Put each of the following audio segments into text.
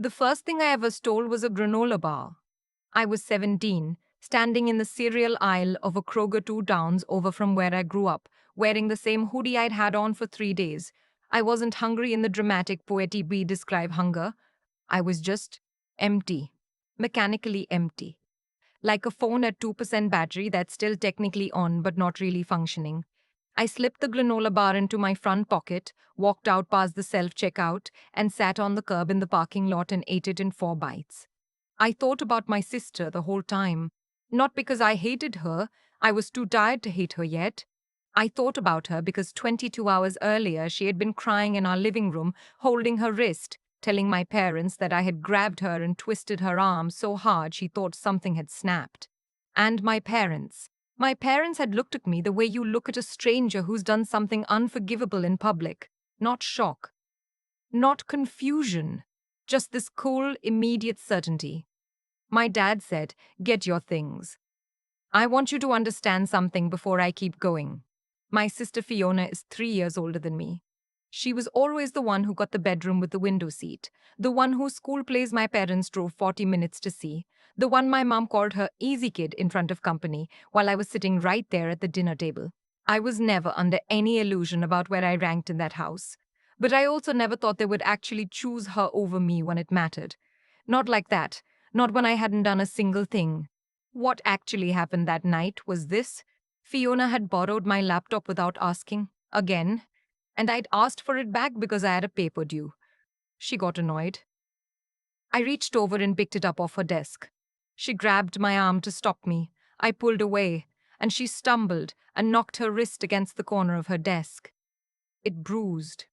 The first thing I ever stole was a granola bar. I was 17, standing in the cereal aisle of a Kroger 2 towns over from where I grew up, wearing the same hoodie I'd had on for 3 days. I wasn't hungry in the dramatic, poetic we describe hunger. I was just empty, mechanically empty. Like a phone at 2% battery that's still technically on but not really functioning. I slipped the granola bar into my front pocket, walked out past the self checkout, and sat on the curb in the parking lot and ate it in 4 bites. I thought about my sister the whole time. Not because I hated her, I was too tired to hate her yet. I thought about her because 22 hours earlier she had been crying in our living room, holding her wrist, telling my parents that I had grabbed her and twisted her arm so hard she thought something had snapped. And my parents. My parents had looked at me the way you look at a stranger who's done something unforgivable in public. Not shock. Not confusion. Just this cool, immediate certainty. My dad said, "Get your things. I want you to understand something before I keep going. My sister Fiona is 3 years older than me. She was always the one who got the bedroom with the window seat, the one whose school plays my parents drove 40 minutes to see, the one my mom called her easy kid in front of company while I was sitting right there at the dinner table. I was never under any illusion about where I ranked in that house. But I also never thought they would actually choose her over me when it mattered. Not like that. Not when I hadn't done a single thing. What actually happened that night was this. Fiona had borrowed my laptop without asking, again, and I'd asked for it back because I had a paper due. She got annoyed. I reached over and picked it up off her desk. She grabbed my arm to stop me. I pulled away, and she stumbled and knocked her wrist against the corner of her desk. It bruised.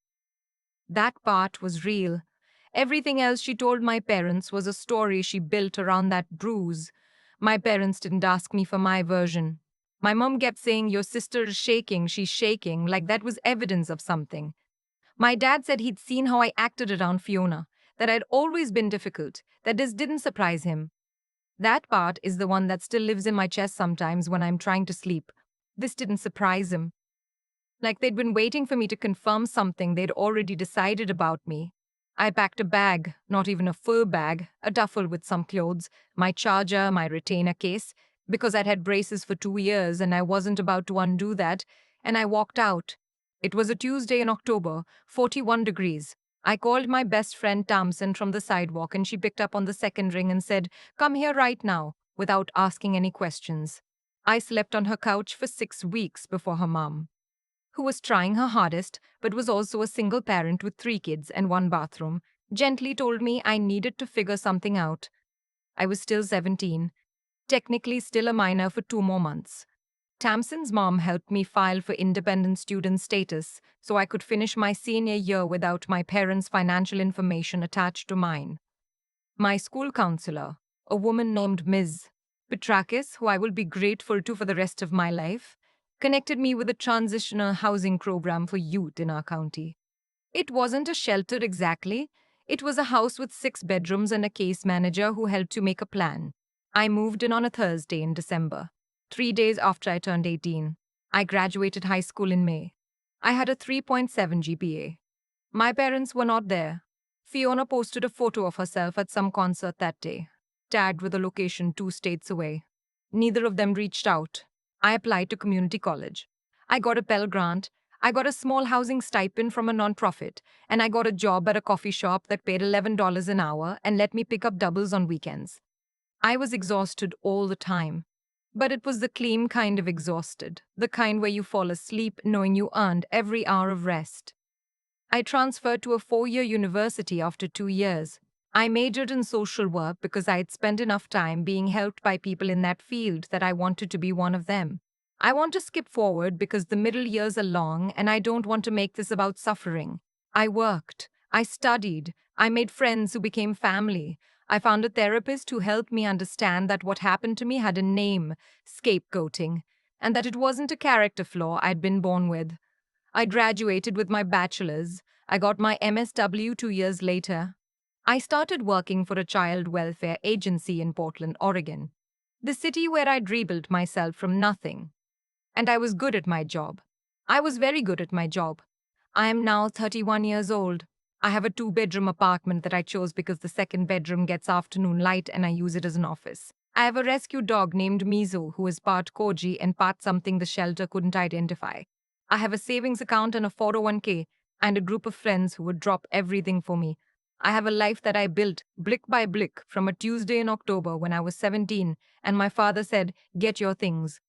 That part was real. Everything else she told my parents was a story she built around that bruise. My parents didn't ask me for my version. My mom kept saying, "Your sister is shaking, she's shaking," like that was evidence of something. My dad said he'd seen how I acted around Fiona, that I'd always been difficult, that this didn't surprise him. That part is the one that still lives in my chest sometimes when I'm trying to sleep. This didn't surprise him. Like they'd been waiting for me to confirm something they'd already decided about me. I packed a bag, not even a full bag, a duffel with some clothes, my charger, my retainer case, because I'd had braces for 2 years and I wasn't about to undo that, and I walked out. It was a Tuesday in October, 41 degrees. I called my best friend Tamsin from the sidewalk and she picked up on the second ring and said, "Come here right now," without asking any questions. I slept on her couch for 6 weeks before her mom, who was trying her hardest but was also a single parent with 3 kids and one bathroom, gently told me I needed to figure something out. I was still 17, technically still a minor for 2 more months. Tamsin's mom helped me file for independent student status so I could finish my senior year without my parents' financial information attached to mine. My school counselor, a woman named Ms. Petrakis, who I will be grateful to for the rest of my life, connected me with a transitional housing program for youth in our county. It wasn't a shelter exactly. It was a house with 6 bedrooms and a case manager who helped to make a plan. I moved in on a Thursday in December, 3 days after I turned 18. I graduated high school in May. I had a 3.7 GPA. My parents were not there. Fiona posted a photo of herself at some concert that day, tagged with a location 2 states away. Neither of them reached out. I applied to community college. I got a Pell Grant. I got a small housing stipend from a nonprofit, and I got a job at a coffee shop that paid $11 an hour and let me pick up doubles on weekends. I was exhausted all the time. But it was the clean kind of exhausted, the kind where you fall asleep knowing you earned every hour of rest. I transferred to a 4 year university after 2 years. I majored in social work because I had spent enough time being helped by people in that field that I wanted to be one of them. I want to skip forward because the middle years are long and I don't want to make this about suffering. I worked. I studied. I made friends who became family. I found a therapist who helped me understand that what happened to me had a name, scapegoating, and that it wasn't a character flaw I'd been born with. I graduated with my bachelor's. I got my MSW 2 years later. I started working for a child welfare agency in Portland, Oregon, the city where I'd rebuilt myself from nothing. And I was good at my job. I was very good at my job. I am now 31 years old. I have a two-bedroom apartment that I chose because the second bedroom gets afternoon light and I use it as an office. I have a rescue dog named Mizo who is part Koji and part something the shelter couldn't identify. I have a savings account and a 401k and a group of friends who would drop everything for me. I have a life that I built brick by brick from a Tuesday in October when I was 17 and my father said, "Get your things."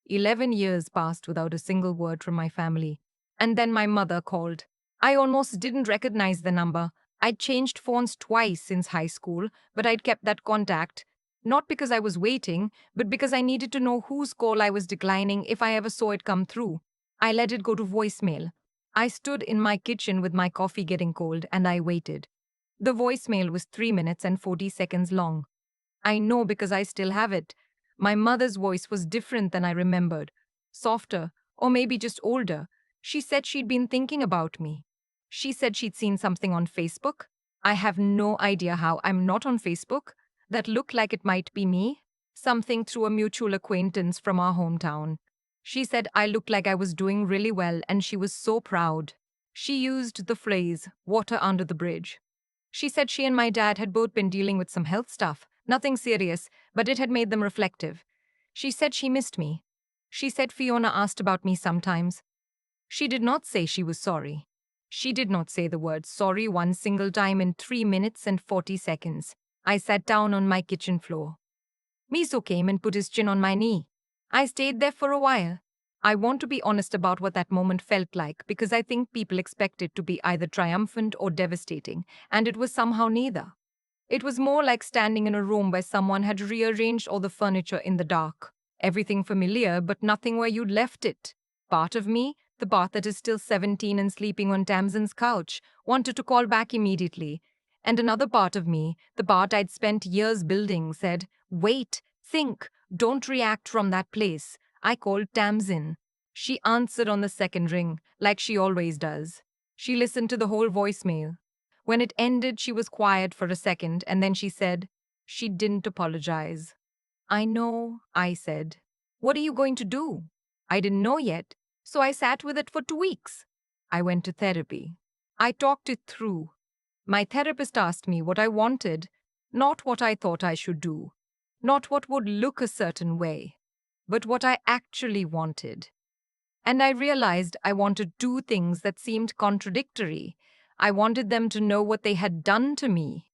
11 years passed without a single word from my family. And then my mother called. I almost didn't recognize the number. I'd changed phones twice since high school, but I'd kept that contact. Not because I was waiting, but because I needed to know whose call I was declining if I ever saw it come through. I let it go to voicemail. I stood in my kitchen with my coffee getting cold and I waited. The voicemail was 3 minutes and 40 seconds long. I know because I still have it. My mother's voice was different than I remembered. Softer, or maybe just older. She said she'd been thinking about me. She said she'd seen something on Facebook. I have no idea how I'm not on Facebook. That looked like it might be me. Something through a mutual acquaintance from our hometown. She said I looked like I was doing really well and she was so proud. She used the phrase, water under the bridge. She said she and my dad had both been dealing with some health stuff, nothing serious, but it had made them reflective. She said she missed me. She said Fiona asked about me sometimes. She did not say she was sorry. She did not say the word sorry one single time in 3 minutes and 40 seconds. I sat down on my kitchen floor. Miso came and put his chin on my knee. I stayed there for a while. I want to be honest about what that moment felt like because I think people expect it to be either triumphant or devastating, and it was somehow neither. It was more like standing in a room where someone had rearranged all the furniture in the dark. Everything familiar, but nothing where you'd left it. Part of me, the part that is still 17 and sleeping on Tamsin's couch, wanted to call back immediately. And another part of me, the part I'd spent years building, said, "Wait, think, don't react from that place." I called Tamsin. She answered on the second ring, like she always does. She listened to the whole voicemail. When it ended, she was quiet for a second, and then she said, she didn't apologize. "I know," I said. "What are you going to do?" I didn't know yet, so I sat with it for 2 weeks. I went to therapy. I talked it through. My therapist asked me what I wanted, not what I thought I should do, not what would look a certain way, but what I actually wanted. And I realized I wanted two things that seemed contradictory. I wanted them to know what they had done to me,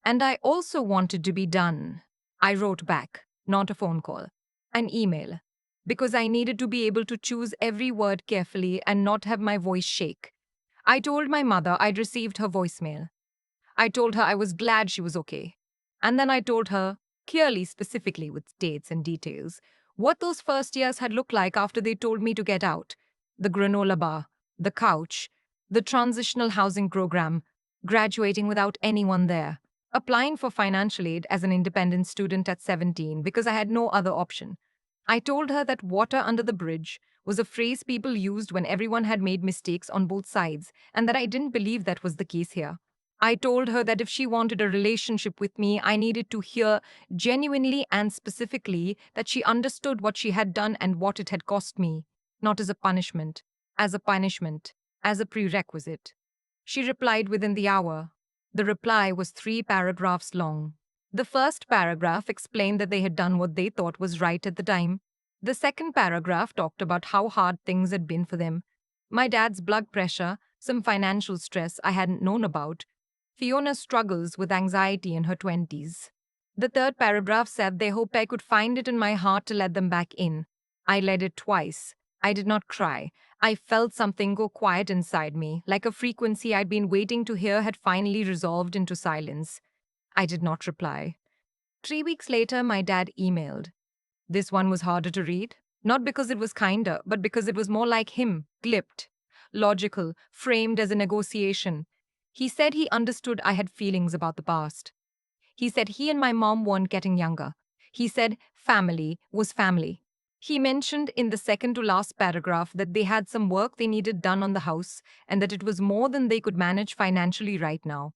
and I also wanted to be done. I wrote back, not a phone call, an email, because I needed to be able to choose every word carefully and not have my voice shake. I told my mother I'd received her voicemail. I told her I was glad she was okay. And then I told her, clearly, specifically with dates and details, what those first years had looked like after they told me to get out. The granola bar, the couch, the transitional housing program, graduating without anyone there, applying for financial aid as an independent student at 17 because I had no other option. I told her that water under the bridge was a phrase people used when everyone had made mistakes on both sides, and that I didn't believe that was the case here. I told her that if she wanted a relationship with me, I needed to hear genuinely and specifically that she understood what she had done and what it had cost me, not as a punishment, as a prerequisite. She replied within the hour. The reply was 3 paragraphs long. The first paragraph explained that they had done what they thought was right at the time. The second paragraph talked about how hard things had been for them. My dad's blood pressure, some financial stress I hadn't known about, Fiona struggles with anxiety in her 20s. The third paragraph said they hoped I could find it in my heart to let them back in. I read it twice. I did not cry. I felt something go quiet inside me, like a frequency I'd been waiting to hear had finally resolved into silence. I did not reply. 3 weeks later, my dad emailed. This one was harder to read, not because it was kinder, but because it was more like him, clipped, logical, framed as a negotiation. He said he understood I had feelings about the past. He said he and my mom weren't getting younger. He said family was family. He mentioned in the second to last paragraph that they had some work they needed done on the house and that it was more than they could manage financially right now.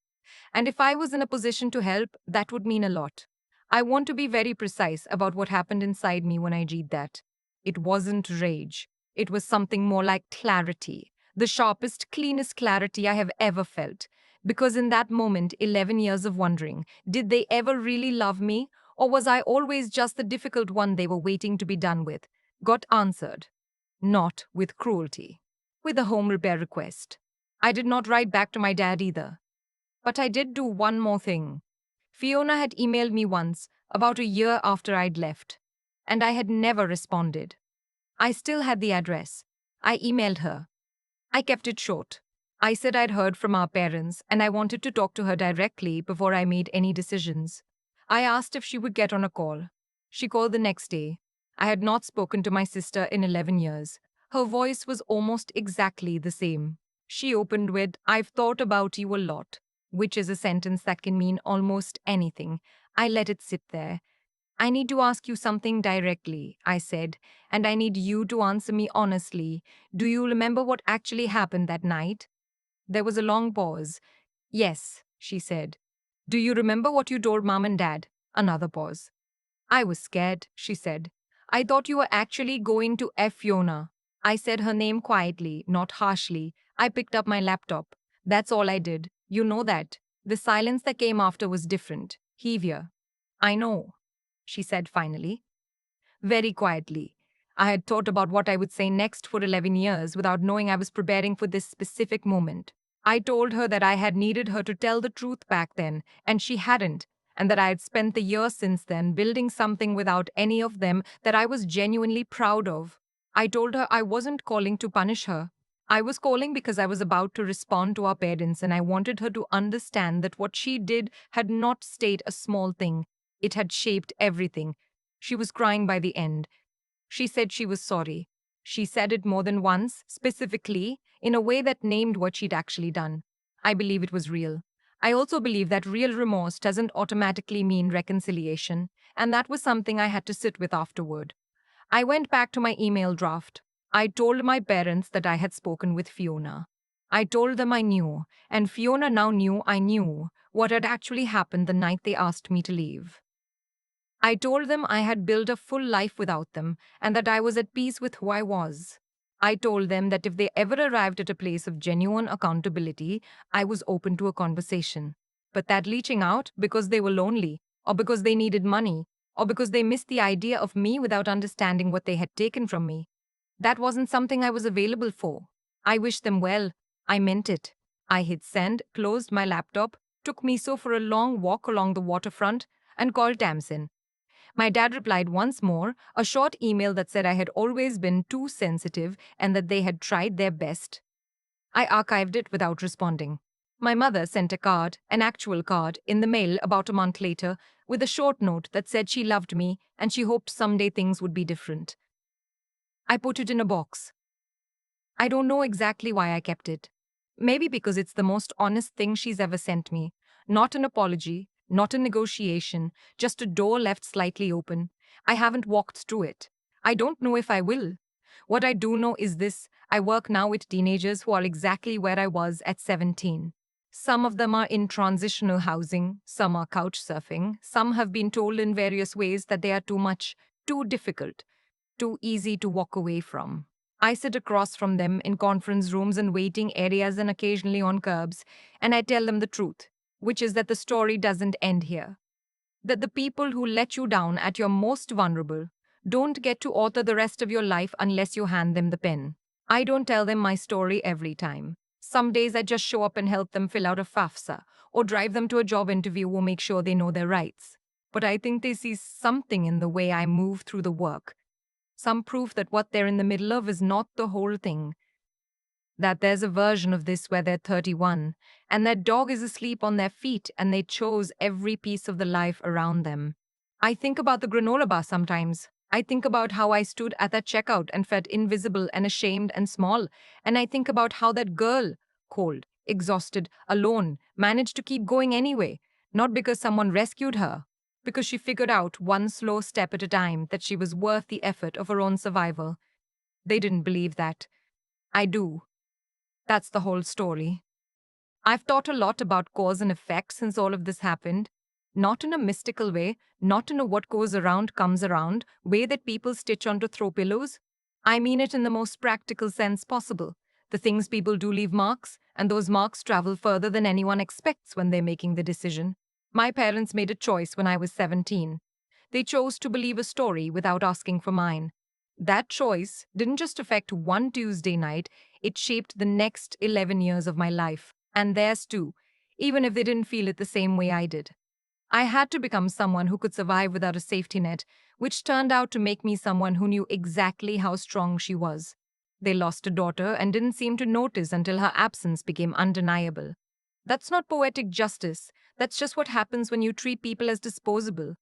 And if I was in a position to help, that would mean a lot. I want to be very precise about what happened inside me when I read that. It wasn't rage. It was something more like clarity. The sharpest, cleanest clarity I have ever felt. Because in that moment, 11 years of wondering, did they ever really love me? Or was I always just the difficult one they were waiting to be done with? Got answered. Not with cruelty. With a home repair request. I did not write back to my dad either. But I did do one more thing. Fiona had emailed me once, about a year after I'd left, and I had never responded. I still had the address. I emailed her. I kept it short. I said I'd heard from our parents and I wanted to talk to her directly before I made any decisions. I asked if she would get on a call. She called the next day. I had not spoken to my sister in 11 years. Her voice was almost exactly the same. She opened with, "I've thought about you a lot," which is a sentence that can mean almost anything. I let it sit there. "I need to ask you something directly," I said, "and I need you to answer me honestly. Do you remember what actually happened that night?" There was a long pause. "Yes," she said. "Do you remember what you told Mom and Dad?" Another pause. "I was scared," she said. "I thought you were actually going to F Fiona." I said her name quietly, not harshly. I picked up my laptop. That's all I did. You know that. The silence that came after was different, heavier. "I know," she said finally. Very quietly. I had thought about what I would say next for 11 years without knowing I was preparing for this specific moment. I told her that I had needed her to tell the truth back then, and she hadn't, and that I had spent the years since then building something without any of them that I was genuinely proud of. I told her I wasn't calling to punish her. I was calling because I was about to respond to our parents, and I wanted her to understand that what she did had not stayed a small thing. It had shaped everything. She was crying by the end. She said she was sorry. She said it more than once, specifically, in a way that named what she'd actually done. I believe it was real. I also believe that real remorse doesn't automatically mean reconciliation, and that was something I had to sit with afterward. I went back to my email draft. I told my parents that I had spoken with Fiona. I told them I knew, and Fiona now knew I knew what had actually happened the night they asked me to leave. I told them I had built a full life without them and that I was at peace with who I was. I told them that if they ever arrived at a place of genuine accountability, I was open to a conversation. But that reaching out because they were lonely, or because they needed money, or because they missed the idea of me without understanding what they had taken from me, that wasn't something I was available for. I wished them well. I meant it. I hit send, closed my laptop, took Miso for a long walk along the waterfront, and called Tamsin. My dad replied once more, a short email that said I had always been too sensitive and that they had tried their best. I archived it without responding. My mother sent a card, an actual card, in the mail about a month later, with a short note that said she loved me and she hoped someday things would be different. I put it in a box. I don't know exactly why I kept it. Maybe because it's the most honest thing she's ever sent me. Not an apology, not a negotiation, just a door left slightly open. I haven't walked through it. I don't know if I will. What I do know is this: I work now with teenagers who are exactly where I was at 17. Some of them are in transitional housing, some are couch surfing, some have been told in various ways that they are too much, too difficult, too easy to walk away from. I sit across from them in conference rooms and waiting areas and occasionally on curbs, and I tell them the truth, which is that the story doesn't end here. That the people who let you down at your most vulnerable don't get to author the rest of your life unless you hand them the pen. I don't tell them my story every time. Some days I just show up and help them fill out a FAFSA, or drive them to a job interview or make sure they know their rights. But I think they see something in the way I move through the work, some proof that what they're in the middle of is not the whole thing. That there's a version of this where they're 31, and their dog is asleep on their feet and they chose every piece of the life around them. I think about the granola bar sometimes. I think about how I stood at that checkout and felt invisible and ashamed and small. And I think about how that girl, cold, exhausted, alone, managed to keep going anyway, not because someone rescued her, because she figured out one slow step at a time that she was worth the effort of her own survival. They didn't believe that. I do. That's the whole story. I've thought a lot about cause and effect since all of this happened. Not in a mystical way, not in a what goes around comes around way that people stitch onto throw pillows. I mean it in the most practical sense possible. The things people do leave marks, and those marks travel further than anyone expects when they're making the decision. My parents made a choice when I was 17. They chose to believe a story without asking for mine. That choice didn't just affect one Tuesday night, it shaped the next 11 years of my life, and theirs too, even if they didn't feel it the same way I did. I had to become someone who could survive without a safety net, which turned out to make me someone who knew exactly how strong she was. They lost a daughter and didn't seem to notice until her absence became undeniable. That's not poetic justice, that's just what happens when you treat people as disposable.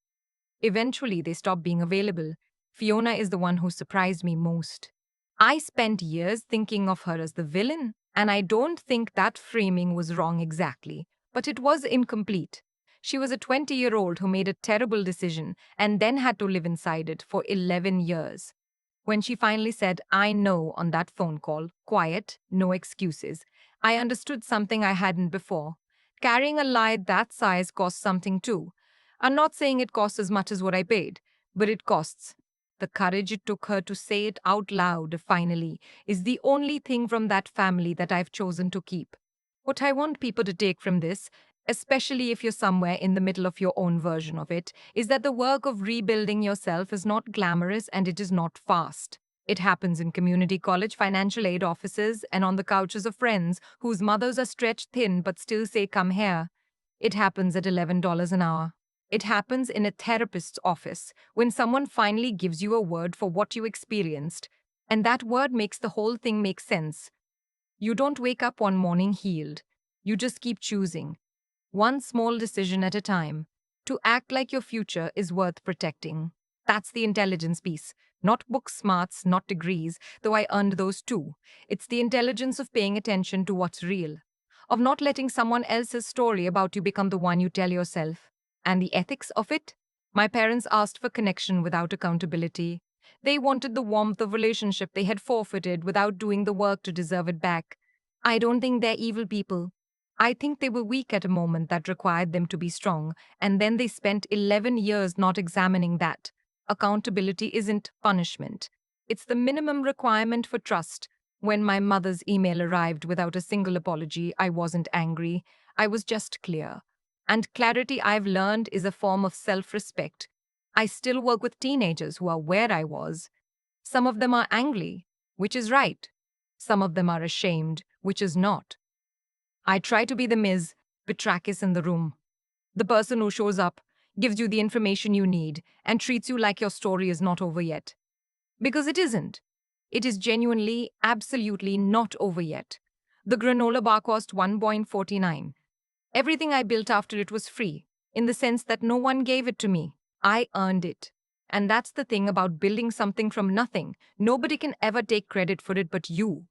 Eventually, they stopped being available. Fiona is the one who surprised me most. I spent years thinking of her as the villain, and I don't think that framing was wrong exactly, but it was incomplete. She was a 20-year-old who made a terrible decision and then had to live inside it for 11 years. When she finally said, "I know," on that phone call, quiet, no excuses, I understood something I hadn't before. Carrying a lie that size costs something too. I'm not saying it costs as much as what I paid, but it costs. The courage it took her to say it out loud, finally, is the only thing from that family that I've chosen to keep. What I want people to take from this, especially if you're somewhere in the middle of your own version of it, is that the work of rebuilding yourself is not glamorous and it is not fast. It happens in community college financial aid offices and on the couches of friends whose mothers are stretched thin but still say, "Come here." It happens at $11 an hour. It happens in a therapist's office when someone finally gives you a word for what you experienced, and that word makes the whole thing make sense. You don't wake up one morning healed. You just keep choosing, one small decision at a time, to act like your future is worth protecting. That's the intelligence piece. Not book smarts, not degrees, though I earned those too. It's the intelligence of paying attention to what's real, of not letting someone else's story about you become the one you tell yourself. And the ethics of it? My parents asked for connection without accountability. They wanted the warmth of relationship they had forfeited without doing the work to deserve it back. I don't think they're evil people. I think they were weak at a moment that required them to be strong, and then they spent 11 years not examining that. Accountability isn't punishment. It's the minimum requirement for trust. When my mother's email arrived without a single apology, I wasn't angry. I was just clear. And clarity, I've learned, is a form of self-respect. I still work with teenagers who are where I was. Some of them are angry, which is right. Some of them are ashamed, which is not. I try to be the Ms. Petrakis in the room. The person who shows up, gives you the information you need, and treats you like your story is not over yet. Because it isn't. It is genuinely, absolutely not over yet. The granola bar cost 1.49. Everything I built after it was free, in the sense that no one gave it to me. I earned it. And that's the thing about building something from nothing. Nobody can ever take credit for it but you.